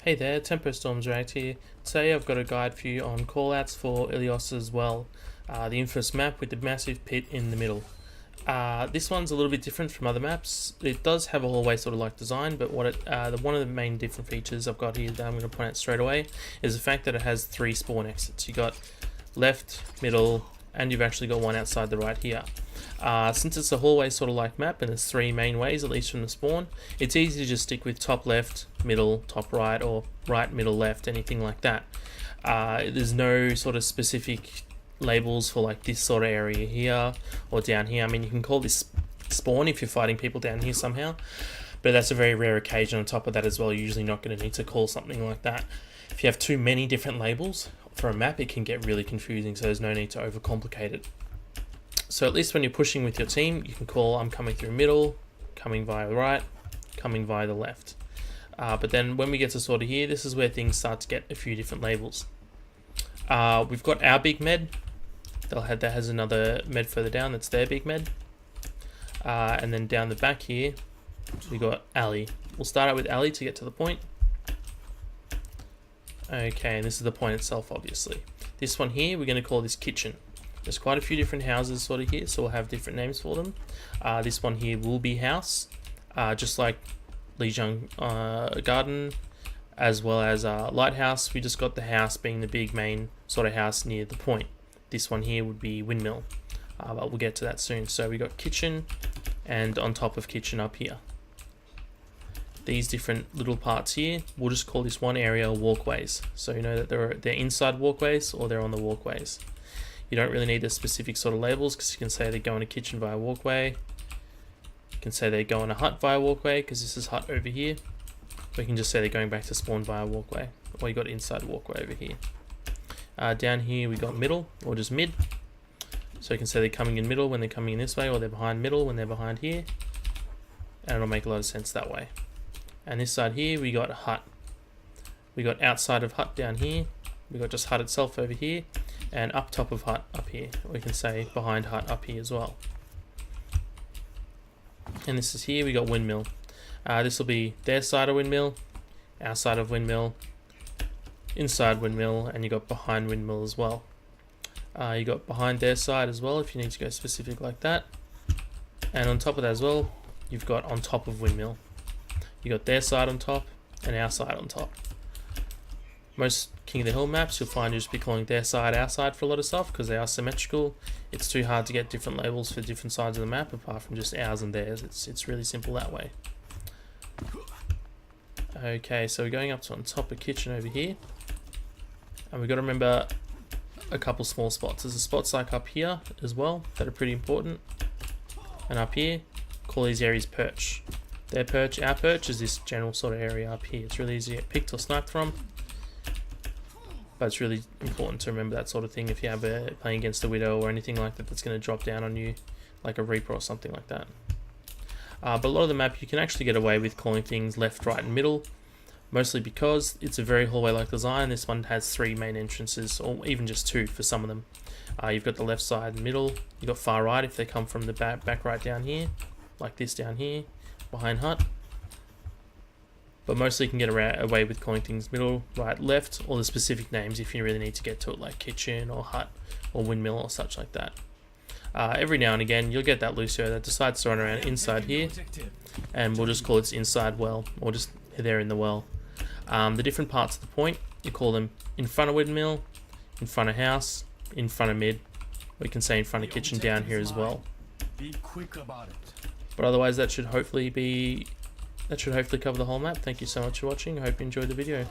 Hey there, Tempo Storms Redact here. Today I've got a guide for you on callouts for Ilios as well. The infamous map with the massive pit in the middle. This one's a little bit different from other maps. It does have a hallway sort of like design, but one of the main different features I've got here that I'm going to point out straight away is the fact that it has 3 spawn exits. You got left, middle, and you've actually got one outside the right here. Since it's a hallway sort of like map and there's 3 main ways, at least from the spawn, it's easy to just stick with top left, middle, top right, or right, middle, left, anything like that. There's no sort of specific labels for like this sort of area here or down here. I mean, you can call this spawn if you're fighting people down here somehow, but that's a very rare occasion. On top of that as well, you're usually not going to need to call something like that. If you have too many different labels for a map, it can get really confusing, so there's no need to overcomplicate it. So at least when you're pushing with your team, you can call I'm coming through middle, coming via the right, coming via the left. But then when we get to sort of here, this is where things start to get a few different labels. We've got our big med. That has another med further down, that's their big med. And then down the back here, we got alley. We'll start out with alley to get to the point. Okay, and this is the point itself, obviously. This one here, we're going to call this kitchen. There's quite a few different houses sort of here, so we'll have different names for them. This one here will be house, just like Lijiang Garden, as well as lighthouse. We just got the house being the big main sort of house near the point. This one here would be windmill, but we'll get to that soon. So we got kitchen, and on top of kitchen up here. These different little parts here, we'll just call this one area walkways. So you know that they're inside walkways or they're on the walkways. You don't really need the specific sort of labels because you can say they go in a kitchen via walkway. You can say they go in a hut via walkway because this is hut over here. Or you can just say they're going back to spawn via walkway. Or you got inside walkway over here. Down here we got middle or just mid. So you can say they're coming in middle when they're coming in this way, or they're behind middle when they're behind here. And it'll make a lot of sense that way. And this side here we got hut. We got outside of hut down here. We got just hut itself over here. And up top of hut up here. We can say behind hut up here as well. And this is here, we got windmill. This will be their side of windmill, our side of windmill, inside windmill, and you got behind windmill as well. You got behind their side as well if you need to go specific like that. And on top of that as well, you've got on top of windmill. You got their side on top and our side on top. Most King of the Hill maps, you'll find you just be calling their side, our side for a lot of stuff because they are symmetrical. It's too hard to get different labels for different sides of the map apart from just ours and theirs. It's really simple that way. Okay, so we're going up to on top of kitchen over here. And we've got to remember a couple small spots. There's a spots like up here as well that are pretty important. And up here, call these areas perch. Their perch, our perch is this general sort of area up here. It's really easy to get picked or sniped from. But it's really important to remember that sort of thing if you have playing against a Widow or anything like that that's going to drop down on you, like a Reaper or something like that. But a lot of the map you can actually get away with calling things left, right and middle, mostly because it's a very hallway-like design. This one has 3 main entrances, or even just 2 for some of them. You've got the left side and middle, you've got far right if they come from the back right down here, like this down here, behind hut. But mostly you can get away with calling things middle, right, left, or the specific names if you really need to get to it, like kitchen or hut or windmill or such like that. Every now and again you'll get that Lucio that decides to run around inside here, and we'll just call it inside well, or just there in the well. The different parts of the point, you call them in front of windmill, in front of house, in front of mid, or you can say in front of kitchen down here as well. Be quick about it. But otherwise that should hopefully cover the whole map. Thank you so much for watching. I hope you enjoyed the video.